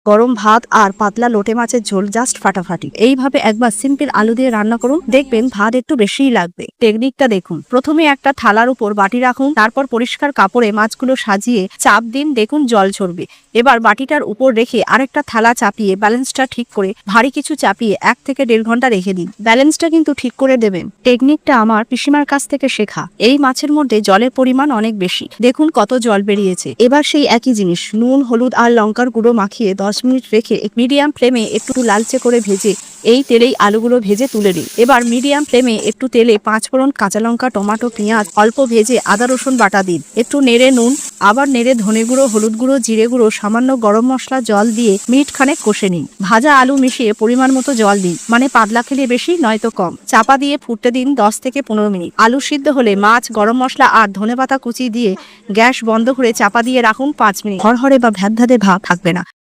গরম ভাত আর পাতলা লোটে মাছের ঝোল জাস্ট ফাটাফাটি। এইভাবে একবার সিম্পল আলু দিয়ে রান্না করুন, দেখবেন ভাত একটু বেশিই লাগবে। টেকনিকটা দেখুন, প্রথমে একটা থালার উপর বাটি রাখুন, তারপর পরিষ্কার কাপড়ে মাছগুলো সাজিয়ে চাপ দিন, দেখুন জল ছড়বে। এবার বাটিটার উপর রেখে আরেকটা থালা চাপিয়ে ব্যালেন্সটা ঠিক করে ভারী কিছু চাপিয়ে 1 থেকে 1.5 ঘন্টা রেখে দিন। ব্যালেন্সটা কিন্তু ঠিক করে দেবেন। টেকনিকটা আমার পিসিমার কাছ থেকে শেখা। এই মাছের মধ্যে জলের পরিমাণ অনেক বেশি, দেখুন কত জল বেরিয়েছে। এবার সেই একই জিনিস নুন, হলুদ আর লঙ্কার গুঁড়ো মাখিয়ে 10 মিনিট রেখে মিডিয়াম ফ্লেমে একটু লালচে করে ভেজে এই তেলেই আলুগুলো ভেজে তুলে দিন। এবার মিডিয়াম ফ্লেমে একটু তেলে 5 ফোড়ন, কাঁচা লঙ্কা, টমেটো, পেঁয়াজ অল্প ভেজে আদা রসুন বাটা দিন। একটু নেড়ে নুন, আবার নেড়ে ধনে গুঁড়ো, হলুদ গুঁড়ো, জিরে গুঁড়ো, সামান্য গরম মশলা জল দিয়ে মিনিট খানেক কষে নিন। ভাজা আলু মিশিয়ে পরিমাণ মতো জল দিন, মানে পাতলা খেলে বেশি নয়তো কম। চাপা দিয়ে ফুটতে দিন 10 থেকে 15 মিনিট। আলু সিদ্ধ হলে মাছ, গরম মশলা আর ধনেপাতা কুচি দিয়ে গ্যাস বন্ধ করে চাপা দিয়ে রাখুন 5 মিনিট। হরহরে বা ভ্যাদভ্যাদে ভাব থাকবে না।